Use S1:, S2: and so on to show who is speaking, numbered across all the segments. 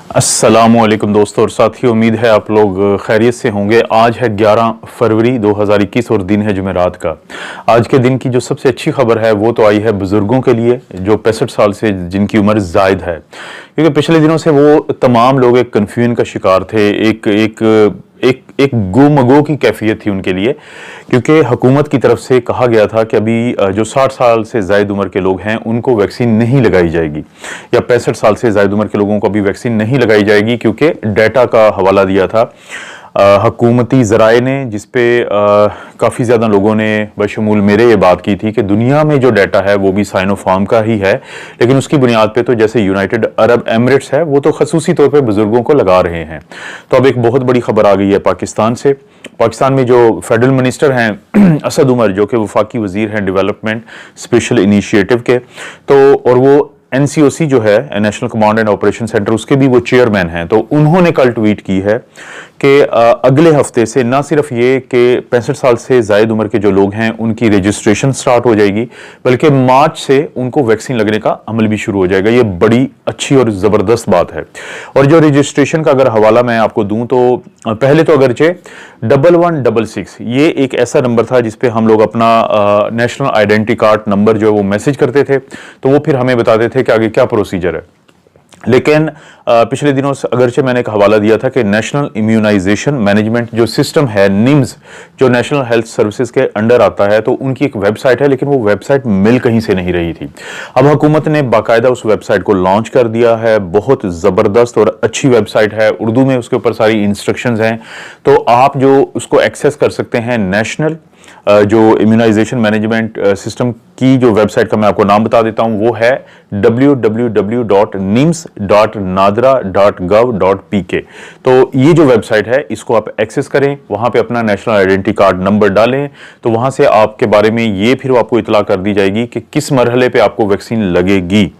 S1: अस्सलामुअलैकुम दोस्तों और साथियों, उम्मीद है आप लोग खैरियत से होंगे। आज है 11 फरवरी 2021 और दिन है जुमेरात का। आज के दिन की जो सबसे अच्छी खबर है वो तो आई है बुजुर्गों के लिए जो 65 साल से जिनकी उम्र जायद है, क्योंकि पिछले दिनों से वो तमाम लोग एक कन्फ्यूजन का शिकार थे। एक गुमगो की कैफियत थी उनके लिए, क्योंकि हुकूमत की तरफ से कहा गया था कि अभी जो 60 साल से ज़ायद उम्र के लोग हैं उनको वैक्सीन नहीं लगाई जाएगी, या 65 साल से ज़ायद उम्र के लोगों को अभी वैक्सीन नहीं लगाई जाएगी, क्योंकि डाटा का हवाला दिया था हुकूमती ज़राए ने, जिसपे काफ़ी ज़्यादा लोगों ने बशमूल मेरे ये बात की थी कि दुनिया में जो डाटा है वो भी साइनोफार्म का ही है, लेकिन उसकी बुनियाद पे तो जैसे यूनाइटेड अरब एमिरेट्स है वो तो खसूसी तौर पे बुजुर्गों को लगा रहे हैं। तो अब एक बहुत बड़ी खबर आ गई है पाकिस्तान से। पाकिस्तान में जो फेडरल मिनिस्टर हैं असद उमर, जो कि वफाकी वजीर हैं डेवलपमेंट स्पेशल इनिशिएटिव के, तो और वो एनसीओसी जो है national command and operation centre, उसके भी वो चेयरमैन हैं। तो उन्होंने कल ट्वीट की है कि अगले हफ्ते से ना सिर्फ ये कि 65 साल से ज़ायद उम्र के जो लोग हैं उनकी रजिस्ट्रेशन स्टार्ट हो जाएगी, बल्कि मार्च से उनको वैक्सीन लगने का अमल भी शुरू हो जाएगा। ये बड़ी अच्छी और ज़बरदस्त बात है। और जो रजिस्ट्रेशन का अगर हवाला मैं आपको दूं तो पहले तो अगरचे 1166 ये एक ऐसा नंबर था जिसपे हम लोग अपना नेशनल आइडेंटिटी कार्ड नंबर जो है वो मैसेज करते थे, तो वो फिर हमें बताते थे कि आगे क्या प्रोसीजर है। लेकिन पिछले दिनों से अगरचे मैंने एक हवाला दिया था कि नेशनल इम्यूनाइजेशन मैनेजमेंट जो सिस्टम है निम्स, जो नेशनल हेल्थ सर्विसेज के अंडर आता है, तो उनकी एक वेबसाइट है, लेकिन वो वेबसाइट मिल कहीं से नहीं रही थी। अब हुकूमत ने बाकायदा उस वेबसाइट को लॉन्च कर दिया है। बहुत ज़बरदस्त और अच्छी वेबसाइट है, उर्दू में उसके ऊपर सारी इंस्ट्रक्शंस हैं, तो आप जो उसको एक्सेस कर सकते हैं। नेशनल जो इम्यूनाइजेशन मैनेजमेंट सिस्टम की जो वेबसाइट का मैं आपको नाम बता देता हूं, वो है www.nims.nadra.gov.pk। तो ये जो वेबसाइट है इसको आप एक्सेस करें, वहां पे अपना नेशनल आइडेंटिटी कार्ड नंबर डालें, तो वहां से आपके बारे में ये फिर आपको इतला कर दी जाएगी कि किस मरहले पे आपको वैक्सीन लगेगी।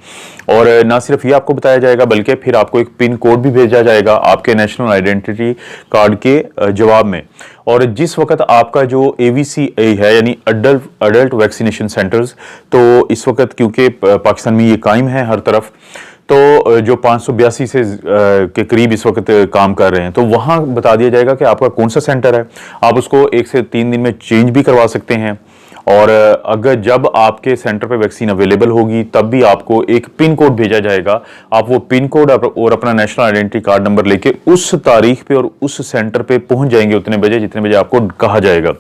S1: और ना सिर्फ ये आपको बताया जाएगा बल्कि फिर आपको एक पिन कोड भी भेजा जाएगा आपके नेशनल आइडेंटिटी कार्ड के जवाब में। और जिस वक्त आपका जो AVCA है यानी अडल्ट वैक्सीनेशन सेंटर्स, तो इस वक्त क्योंकि पाकिस्तान में ये कायम है हर तरफ, तो जो 582 से के करीब इस वक्त काम कर रहे हैं, तो वहां बता दिया जाएगा कि आपका कौन सा सेंटर है। आप उसको 1 से 3 दिन में चेंज भी करवा सकते हैं। और अगर जब आपके सेंटर पे वैक्सीन अवेलेबल होगी तब भी आपको एक पिन कोड भेजा जाएगा। आप वो पिन कोड और अपना नेशनल आइडेंटिटी कार्ड नंबर लेके उस तारीख पे और उस सेंटर पे पहुंच जाएंगे उतने बजे जितने बजे आपको कहा जाएगा।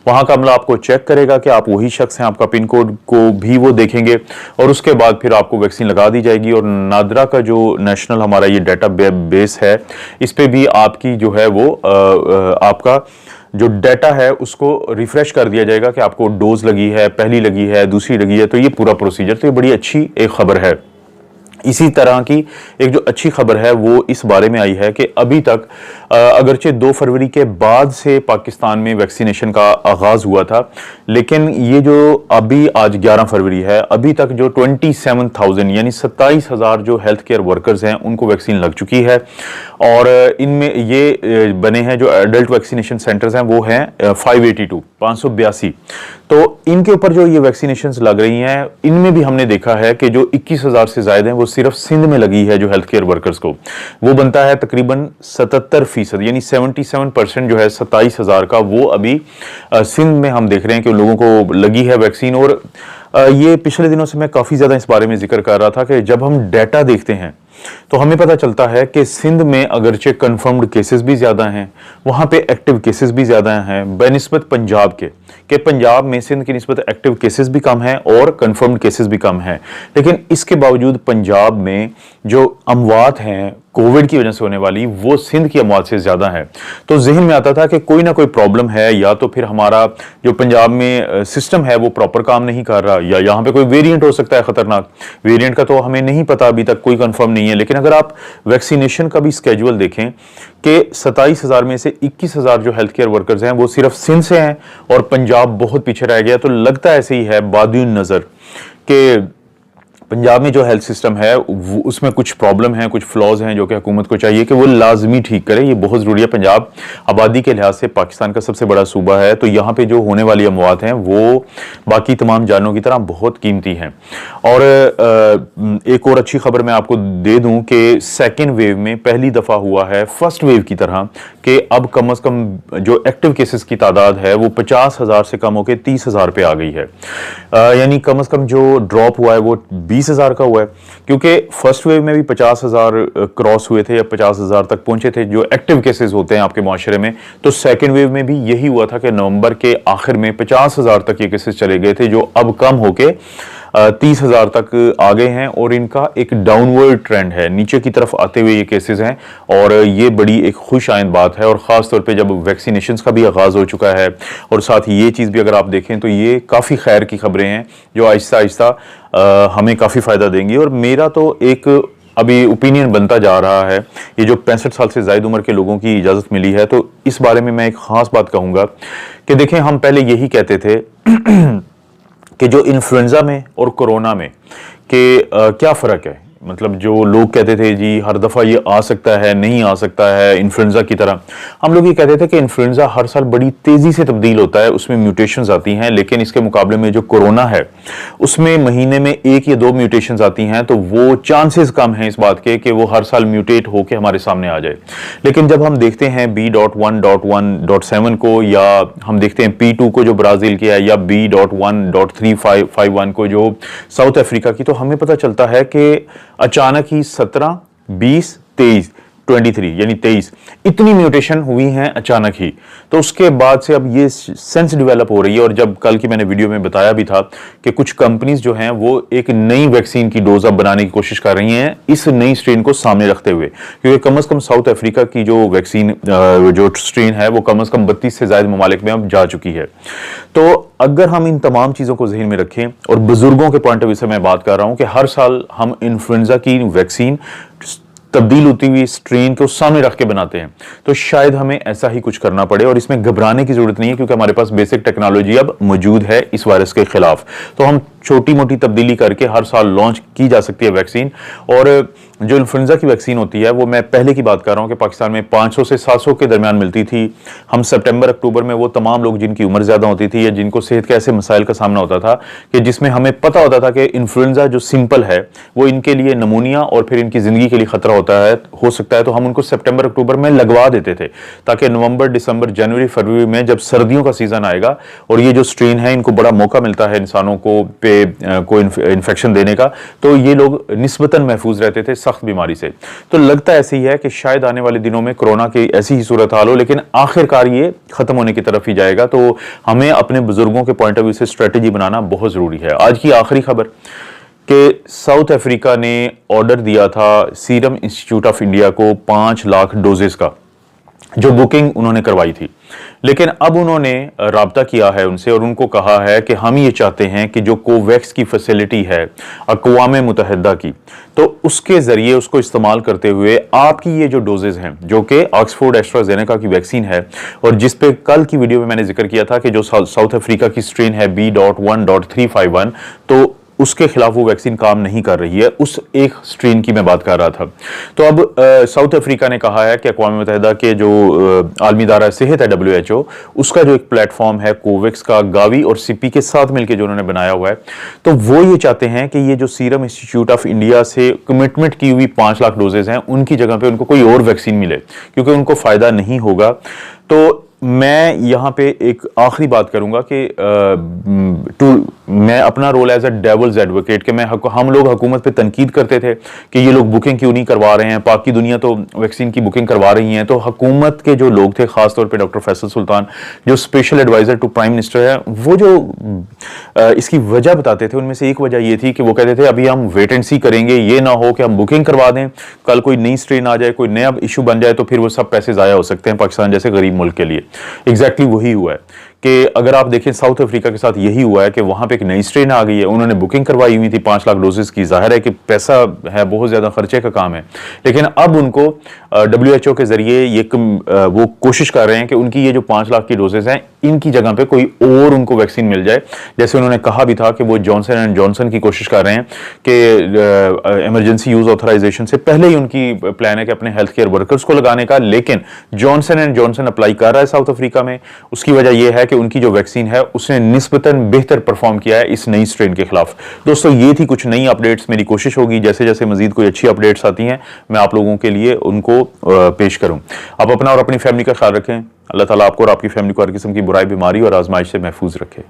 S1: वहां का अमला आपको चेक करेगा कि आप वही शख्स हैं, आपका पिन कोड को भी वो देखेंगे और उसके बाद फिर आपको वैक्सीन लगा दी जाएगी। और नादरा का जो नेशनल हमारा ये डाटा बेस है, इस पे भी आपकी जो है वो आपका जो डाटा है उसको रिफ्रेश कर दिया जाएगा कि आपको डोज लगी है, पहली लगी है, दूसरी लगी है, तो ये पूरा प्रोसीजर। तो ये बड़ी अच्छी एक खबर है। इसी तरह की एक जो अच्छी खबर है वो इस बारे में आई है कि अभी तक अगरचे 2 फरवरी के बाद से पाकिस्तान में वैक्सीनेशन का आगाज हुआ था, लेकिन ये जो अभी आज 11 फरवरी है, अभी तक जो 27,000 यानी 27,000 जो हेल्थ केयर वर्कर्स हैं उनको वैक्सीन लग चुकी है। और इनमें ये बने हैं जो एडल्ट वैक्सीनेशन सेंटर्स हैं वो हैं 582। तो इनके ऊपर जो ये वैक्सीनेशंस लग रही हैं, इनमें भी हमने देखा है कि जो 21,000 से ज्यादा हैं वो सिर्फ सिंध में लगी है। जो हेल्थ केयर वर्कर्स को वो बनता है तकरीबन 77% यानी 77% जो है 27,000 का, वो अभी सिंध में हम देख रहे हैं कि उन लोगों को लगी है वैक्सीन। और ये पिछले दिनों से मैं काफी ज्यादा इस बारे में जिक्र कर रहा था कि जब हम डाटा देखते हैं तो हमें पता चलता है कि सिंध में अगरचे कंफर्म्ड केसेस भी ज्यादा हैं, वहां पे एक्टिव केसेस भी ज्यादा हैं बेनिस्बत पंजाब के पंजाब में सिंध की निस्बत एक्टिव केसेस भी कम हैं और कंफर्म्ड केसेस भी कम हैं। लेकिन इसके बावजूद पंजाब में जो अमवात हैं कोविड की वजह से होने वाली, वो सिंध की अमवात से ज्यादा है। तो जहन में आता था कि कोई ना कोई प्रॉब्लम है, या तो फिर हमारा जो पंजाब में सिस्टम है वो प्रॉपर काम नहीं कर रहा, या यहाँ पे कोई वेरिएंट हो सकता है खतरनाक। वेरिएंट का तो हमें नहीं पता, अभी तक कोई कंफर्म नहीं है। लेकिन अगर आप वैक्सीनेशन का भी स्केड्यूल देखें कि 27,000 में से 21,000 जो हेल्थ केयर वर्कर्स हैं वो सिर्फ सिंध से हैं और पंजाब बहुत पीछे रह गया, तो लगता ऐसे ही है बादुन नजर कि पंजाब में जो हेल्थ सिस्टम है उसमें कुछ प्रॉब्लम है, कुछ फ्लॉज हैं जो कि हुकूमत को चाहिए कि वो लाजमी ठीक करे। ये बहुत ज़रूरी है। पंजाब आबादी के लिहाज से पाकिस्तान का सबसे बड़ा सूबा है, तो यहाँ पे जो होने वाली अमवात हैं वो बाकी तमाम जानों की तरह बहुत कीमती हैं। और एक और अच्छी खबर मैं आपको दे दूं कि सेकेंड वेव में पहली दफ़ा हुआ है फर्स्ट वेव की तरह कि अब कम अज़ कम जो एक्टिव केसेस की तादाद है वो 50,000 से कम होकर 30,000 पे आ गई है। यानी कम अज़ कम जो ड्रॉप हुआ है वो 20,000 का हुआ है, क्योंकि फर्स्ट वेव में भी 50,000 क्रॉस हुए थे या 50,000 तक पहुंचे थे जो एक्टिव केसेस होते हैं आपके माशरे में। तो सेकेंड वेव में भी यही हुआ था कि नवंबर के आखिर में 50,000 तक ये केसेस चले गए थे, जो अब कम होके 30,000 तक आ गए हैं और इनका एक डाउनवर्ड ट्रेंड है, नीचे की तरफ आते हुए ये केसेस हैं। और ये बड़ी एक खुश आइंद बात है, और ख़ास तौर पे जब वैक्सीनेशन का भी आगाज़ हो चुका है। और साथ ही ये चीज़ भी अगर आप देखें तो ये काफ़ी खैर की खबरें हैं जो आहिस्ता आहिस्ता हमें काफ़ी फ़ायदा देंगी। और मेरा तो एक अभी ओपिनियन बनता जा रहा है, ये जो 65 साल से ज़ायद उम्र के लोगों की इजाज़त मिली है, तो इस बारे में मैं एक ख़ास बात कहूँगा कि देखें, हम पहले यही कहते थे कि जो इन्फ्लुएंजा में और कोरोना में के क्या फ़र्क है। मतलब जो लोग कहते थे जी हर दफ़ा ये आ सकता है, नहीं आ सकता है इन्फ्लुएंजा की तरह, हम लोग ये कहते थे कि इन्फ्लुएंजा हर साल बड़ी तेज़ी से तब्दील होता है, उसमें म्यूटेशंस आती हैं। लेकिन इसके मुकाबले में जो कोरोना है उसमें महीने में 1 या 2 म्यूटेशंस आती हैं, तो वो चांसेस कम हैं इस बात के कि वो हर साल म्यूटेट होकर हमारे सामने आ जाए। लेकिन जब हम देखते हैं B.1.1.7 को, या हम देखते हैं P2 को जो ब्राज़ील की है, या B.1.351 को जो साउथ अफ्रीका की, तो हमें पता चलता है कि अचानक ही 17, 20, 23 23 यानी 23 इतनी म्यूटेशन हुई हैं अचानक ही। तो उसके बाद से अब ये सेंस डेवलप हो रही है। और जब कल की मैंने वीडियो में बताया भी था कि कुछ कंपनीज जो हैं वो एक नई वैक्सीन की डोज अब बनाने की कोशिश कर रही हैं इस नई स्ट्रेन को सामने रखते हुए, क्योंकि कम से कम साउथ अफ्रीका की जो वैक्सीन जो स्ट्रेन है वो कम से कम 32 से ज्यादा ममालिक में अब जा चुकी है। तो अगर हम इन तमाम चीज़ों को जहन में रखें, और बुजुर्गों के पॉइंट ऑफ व्यू से मैं बात कर रहा हूं कि हर साल हम इन्फ्लुएंजा की वैक्सीन तब्दील होती हुई स्ट्रेन को सामने रख के बनाते हैं, तो शायद हमें ऐसा ही कुछ करना पड़े। और इसमें घबराने की जरूरत नहीं है, क्योंकि हमारे पास बेसिक टेक्नोलॉजी अब मौजूद है इस वायरस के खिलाफ। तो हम छोटी मोटी तब्दीली करके हर साल लॉन्च की जा सकती है वैक्सीन। और जो इन्फ्लुएंजा की वैक्सीन होती है वो मैं पहले की बात कर रहा हूं कि पाकिस्तान में 500 से 700 के दरमियान मिलती थी। हम सितंबर अक्टूबर में वो तमाम लोग जिनकी उम्र ज्यादा होती थी या जिनको सेहत के ऐसे मसाइल का सामना होता था कि जिसमें हमें पता होता था कि इन्फ्लुएंजा जो सिंपल है वो इनके लिए नमूनिया और फिर इनकी जिंदगी के लिए खतरा हो सकता है, तो हम उनको सितंबर अक्टूबर में लगवा देते थे, ताकि नवंबर, दिसंबर, जनवरी, फरवरी में जब सर्दियों का सीजन आएगा और ये जो स्ट्रेन है इनको बड़ा मौका मिलता है इंसानों को इन्फेक्शन देने का, तो ये लोग निस्बतन महफूज रहते थे सख्त बीमारी से। तो लगता ऐसे ही है कि शायद आने वाले दिनों में कोरोना की ऐसी ही सूरत हाल हो, लेकिन आखिरकार ये खत्म होने की तरफ ही जाएगा। तो हमें अपने बुजुर्गों के पॉइंट ऑफ व्यू से स्ट्रेटेजी बनाना बहुत जरूरी है। आज की आखिरी खबर कि साउथ अफ्रीका ने ऑर्डर दिया था सीरम इंस्टीट्यूट ऑफ इंडिया को 5 लाख डोजेस का, जो बुकिंग उन्होंने करवाई थी। लेकिन अब उन्होंने राब्ता किया है उनसे और उनको कहा है कि हम ये चाहते हैं कि जो कोवैक्स की फैसिलिटी है अक़वाम मुत्तहिदा की, तो उसके जरिए उसको इस्तेमाल करते हुए आपकी ये जो डोजेज हैं, जो कि ऑक्सफोर्ड एस्ट्राजेनेका की वैक्सीन है, और जिस पे कल की वीडियो में मैंने जिक्र किया था कि जो साउथ अफ्रीका की स्ट्रेन है B.1.351, तो उसके खिलाफ वो वैक्सीन काम नहीं कर रही है, उस एक स्ट्रेन की मैं बात कर रहा था। तो अब साउथ अफ्रीका ने कहा है कि अक़वाम मुत्तहिदा के जो आलमी इदारा सेहत है WHO, उसका जो एक प्लेटफॉर्म है कोवैक्स का, गावी और सिपी के साथ मिलकर जो उन्होंने बनाया हुआ है, तो वो ये चाहते हैं कि ये जो सीरम इंस्टीट्यूट ऑफ इंडिया से कमिटमेंट की हुई 5 लाख डोजेज हैं उनकी जगह पे उनको कोई और वैक्सीन मिले, क्योंकि उनको फायदा नहीं होगा। तो मैं यहाँ पे एक आखिरी बात करूंगा कि मैं अपना role as a devil's advocate कि हम लोग हुकूमत पे तनकीद करते थे कि ये लोग बुकिंग क्यों नहीं करवा रहे हैं, बाकी दुनिया तो वैक्सीन की बुकिंग करवा रही है। तो हुकूमत के जो लोग थे, खासतौर पे डॉक्टर फैसल सुल्तान जो special adviser to prime minister है, वो जो इसकी वजह बताते थे, उनमें से एक वजह ये थी कि वो कहते थे अभी हम वेट एंड सी करेंगे, ये ना हो कि हम बुकिंग करवा दें, कल कोई नई स्ट्रेन आ जाए, कोई नया इशू बन जाए, तो फिर वो सब पैसे ज़ाया हो सकते हैं पाकिस्तान जैसे गरीब मुल्क के लिए। एग्जैक्टली वही हुआ है कि अगर आप देखें साउथ अफ्रीका के साथ यही हुआ है कि वहां पे एक नई स्ट्रेन आ गई है, उन्होंने बुकिंग करवाई हुई थी 5 लाख डोजेस की। जाहिर है कि पैसा है, बहुत ज्यादा खर्चे का काम है, लेकिन अब उनको WHO के जरिए ये वो कोशिश कर रहे हैं कि उनकी ये जो 5 लाख की डोजेस हैं इनकी जगह पे कोई और उनको वैक्सीन मिल जाए। जैसे उन्होंने कहा भी था कि वो जॉनसन एंड जॉनसन की कोशिश कर रहे हैं कि इमरजेंसी यूज ऑथराइजेशन से पहले ही उनकी प्लान है कि अपने हेल्थ केयर वर्कर्स को लगाने का, लेकिन जॉनसन एंड जॉनसन अप्लाई कर रहा है साउथ अफ्रीका में। उसकी वजह यह है कि उनकी जो वैक्सीन है उसने निस्बतन बेहतर परफॉर्म किया है इस नई स्ट्रेन के खिलाफ। दोस्तों, ये थी कुछ नई अपडेट्स। मेरी कोशिश होगी जैसे जैसे मजीद कोई अच्छी अपडेट्स आती हैं मैं आप लोगों के लिए उनको पेश करूं। आप अपना और अपनी फैमिली का ख्याल रखें। अल्लाह ताला आपको और आपकी फैमिली को हर किस्म की बुराई, बीमारी और आजमाइश से महफूज रखे।